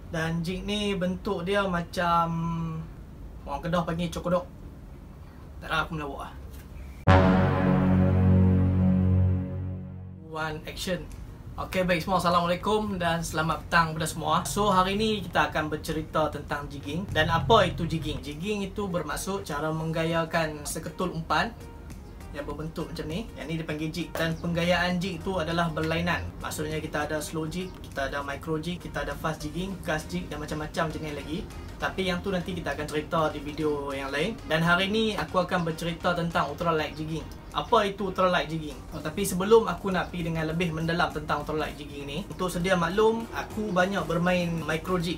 Dan jig ni bentuk dia macam orang Kedah panggil cokodok. Tak nak aku melawak lah. One action. Okay, baik semua, Assalamualaikum dan selamat petang kepada semua. So hari ni kita akan bercerita tentang jigging. Dan apa itu jigging? Jigging itu bermaksud cara menggayakan seketul umpan yang berbentuk macam ni. Yang ni dipanggil jig. Dan penggayaan jig itu adalah berlainan. Maksudnya kita ada slow jig, kita ada micro jig, kita ada fast jigging, gas jig dan macam-macam jenis lagi. Tapi yang tu nanti kita akan cerita di video yang lain. Dan hari ni aku akan bercerita tentang ultralight jigging. Apa itu ultralight jigging? Tapi sebelum aku nak pergi dengan lebih mendalam tentang ultralight jigging ni, untuk sedia maklum, aku banyak bermain micro jig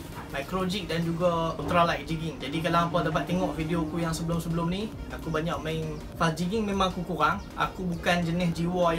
dan juga ultralight jigging. Jadi kalau hampa dapat tengok video aku yang sebelum-sebelum ni, aku banyak main fast jigging. Memang aku kurang. Aku bukan jenis jiwa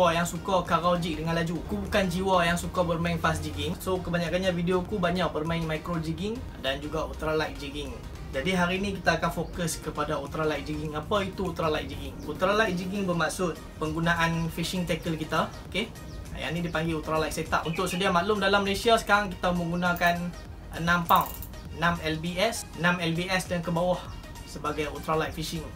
yang suka karau jig dengan laju. Aku bukan jiwa yang suka bermain fast jigging. So kebanyakannya video aku banyak bermain micro jigging dan juga ultralight jigging. Jadi hari ni kita akan fokus kepada ultralight jigging. Apa itu ultralight jigging? Ultralight jigging bermaksud penggunaan fishing tackle kita. Okey. Yang ni dipanggil ultralight setup. Untuk sedia maklum, dalam Malaysia sekarang kita menggunakan 6 pound, 6 lbs dan ke bawah sebagai ultralight fishing,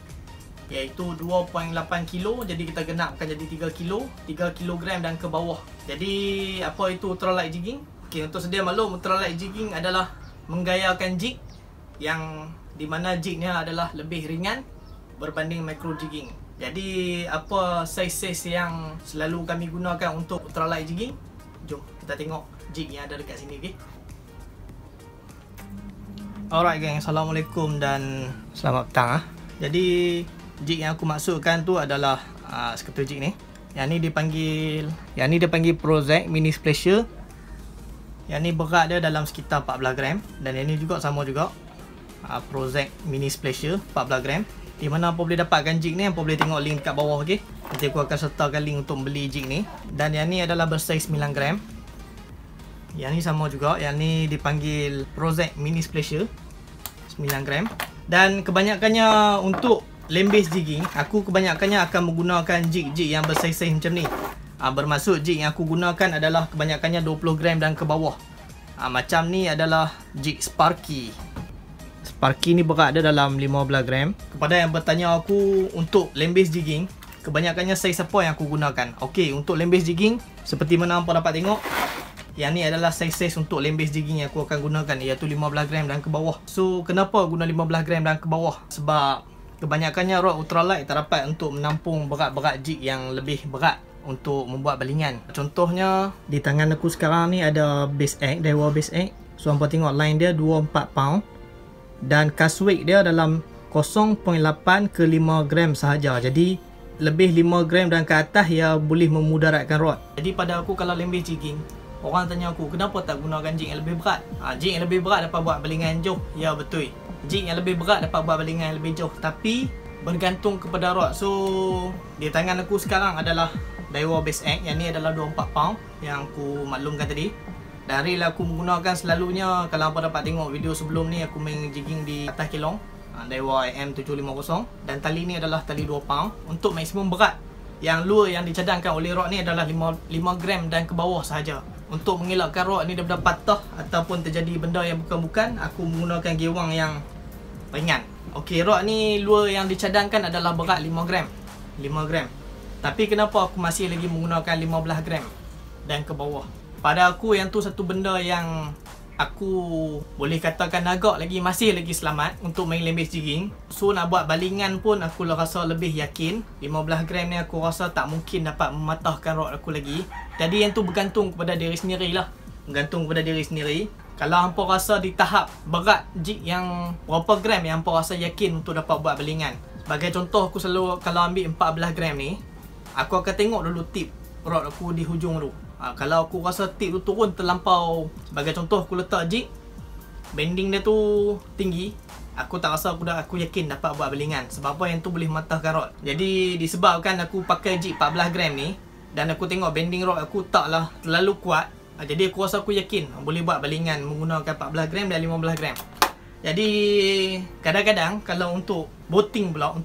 iaitu 2.8 kilo. Jadi kita genapkan jadi 3 kilo, 3 kilogram dan ke bawah. Jadi apa itu ultralight jigging? Okey, untuk sedia maklum, ultralight jigging adalah menggayakan jig yang di mana jignya adalah lebih ringan berbanding micro jigging. Jadi apa saiz-saiz yang selalu kami gunakan untuk ultralight jigging? Jom kita tengok jig yang ada dekat sini, okey. Alright geng, Assalamualaikum dan selamat petang. Jadi jig yang aku maksudkan tu adalah seketul jig ni. Yang ni dipanggil Prozac Mini Splasher. Yang ni berat dia dalam sekitar 14 gram. Dan yang ni juga sama juga, Prozac Mini Splasher 14 gram. Di mana apa boleh dapatkan jig ni, apa boleh tengok link kat bawah, okey. Nanti aku akan sertakan link untuk beli jig ni. Dan yang ni adalah bersaiz 9 gram. Yang ni sama juga, yang ni dipanggil Prozac Mini Splasher 9 gram. Dan kebanyakannya untuk land based jigging, aku kebanyakannya akan menggunakan jig-jig yang bersaiz-saiz macam ni. Bermaksud jig yang aku gunakan adalah kebanyakannya 20 gram dan ke bawah. Macam ni adalah jig Sparky. Sparky ni berat dia dalam 15 gram. Kepada yang bertanya aku untuk land based jigging, kebanyakannya saiz apa yang aku gunakan? Okey, untuk land based jigging, seperti mana hampa dapat tengok, yang ni adalah saiz-saiz untuk land based jigging yang aku akan gunakan, iaitu 15 gram dan ke bawah. So kenapa guna 15 gram dan ke bawah? Sebab kebanyakannya rod ultralight tak dapat untuk menampung berat-berat jig yang lebih berat untuk membuat balingan. Contohnya di tangan aku sekarang ni ada base egg, Daiwa base egg. So hampa tengok line dia 24 pound dan cast weight dia dalam 0.8 ke 5 gram sahaja. Jadi lebih 5 gram dan ke atas ia boleh memudaratkan rod. Jadi pada aku, kalau land based jigging, orang tanya aku kenapa tak gunakan jig yang lebih berat. Jig yang lebih berat dapat buat balingan jauh. Ya betul, jig yang lebih berat dapat buat balingan yang lebih jauh, tapi bergantung kepada rod. So di tangan aku sekarang adalah Daiwa base egg. Yang ni adalah 24 pound yang aku maklumkan tadi. Dan reel aku menggunakan selalunya, kalau apa dapat tengok video sebelum ni, aku main jigging di atas kilong, Daiwa IM750. Dan tali ni adalah tali 2 pound. Untuk maksimum berat yang lure yang dicadangkan oleh rod ni adalah 5 gram dan ke bawah sahaja. Untuk mengelakkan rod ni daripada patah ataupun terjadi benda yang bukan-bukan, aku menggunakan gewang yang ringan. Okey, rod ni lure yang dicadangkan adalah berat 5 gram. Tapi kenapa aku masih lagi menggunakan 15 gram dan ke bawah? Pada aku yang tu satu benda yang aku boleh katakan masih lagi selamat untuk main land based jigging. So nak buat balingan pun aku rasa lebih yakin. 15 gram ni aku rasa tak mungkin dapat mematahkan rod aku lagi. Jadi yang tu bergantung kepada diri sendiri lah. Kalau hampa rasa di tahap berat jig yang berapa gram yang hampa rasa yakin untuk dapat buat balingan. Sebagai contoh, aku selalu kalau ambil 14 gram ni, aku akan tengok dulu tip rod aku di hujung tu. Kalau aku rasa tip tu turun terlampau, sebagai contoh aku letak jig, bending dia tu tinggi, aku tak rasa aku yakin dapat buat balingan. Sebab apa? Yang tu boleh matahkan rod. Jadi disebabkan aku pakai jig 14 gram ni, dan aku tengok bending rod aku taklah terlalu kuat, jadi aku rasa aku yakin boleh buat balingan menggunakan 14 gram dan 15 gram. Jadi kadang-kadang kalau untuk boating pula,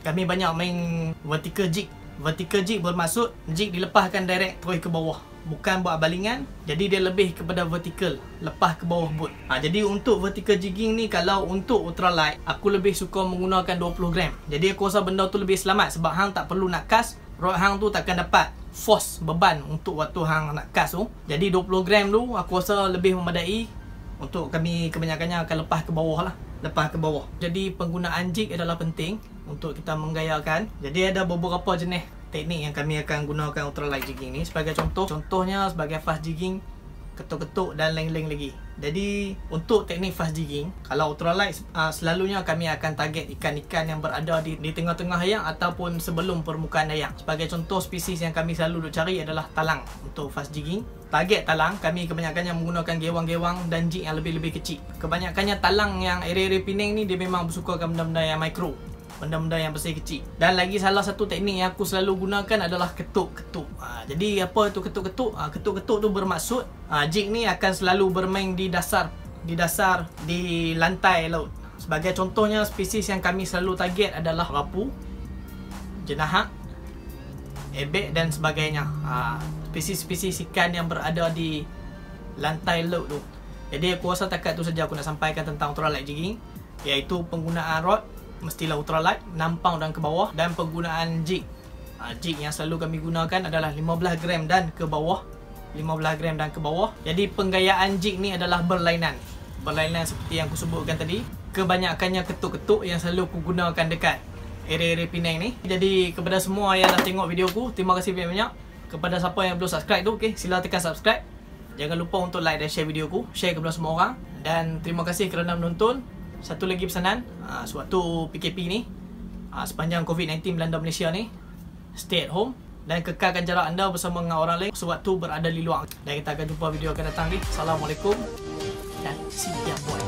kami banyak main vertical jig. Vertical jig bermaksud jig dilepaskan direct terus ke bawah. bukan buat balingan, jadi dia lebih kepada vertical, lepas ke bawah boot. Jadi untuk vertical jigging ni, kalau untuk ultralight, aku lebih suka menggunakan 20 gram. Jadi aku rasa benda tu lebih selamat sebab hang tak perlu nak cast, rod hang tu takkan dapat force beban untuk waktu hang nak cast tu. Jadi 20 gram tu aku rasa lebih memadai. Untuk kami kebanyakannya akan lepas ke bawah lah, lepas ke bawah. Jadi penggunaan jig adalah penting untuk kita menggayakan. Jadi ada beberapa jenis teknik yang kami akan gunakan ultralight jigging ni. Sebagai contohnya sebagai fast jigging, ketuk-ketuk dan lain-lain lagi. Jadi untuk teknik fast jigging, kalau ultralight selalunya kami akan target ikan-ikan yang berada di tengah-tengah hayang ataupun sebelum permukaan hayang. Sebagai contoh, spesies yang kami selalu cari adalah talang. Untuk fast jigging, target talang, kami kebanyakannya menggunakan gewang-gewang dan jig yang lebih-lebih kecil. Kebanyakannya talang yang area-area Penang ni, dia memang bersukakan benda-benda yang mikro, benda-benda yang besar kecil. Dan lagi salah satu teknik yang aku selalu gunakan adalah ketuk-ketuk. Jadi apa itu ketuk-ketuk? Ketuk-ketuk tu bermaksud jig ni akan selalu bermain di dasar di lantai laut. Sebagai contohnya, spesies yang kami selalu target adalah rapu, jenahak, ebek dan sebagainya. Spesies-spesies ikan yang berada di lantai laut tu. Jadi aku rasa takat tu saja aku nak sampaikan tentang ultralight jigging, iaitu penggunaan rod mestilah ultralight, 6 pound dan ke bawah, dan penggunaan jig. Jig yang selalu kami gunakan adalah 15 gram dan ke bawah. 15 gram dan ke bawah. Jadi penggayaan jig ni adalah berlainan seperti yang aku sebutkan tadi. Kebanyakannya ketuk-ketuk yang selalu aku gunakan dekat area-area Penang ni. Jadi kepada semua yang dah tengok video aku, terima kasih banyak-banyak. Kepada siapa yang belum subscribe tu, sila tekan subscribe. Jangan lupa untuk like dan share video aku, share kepada semua orang. Dan terima kasih kerana menonton. Satu lagi pesanan, sewaktu PKP ni, sepanjang COVID-19 melanda Malaysia ni, stay at home dan kekalkan jarak anda bersama dengan orang lain sewaktu berada di luar. Dan kita akan jumpa video akan datang ni. Assalamualaikum dan see ya boy.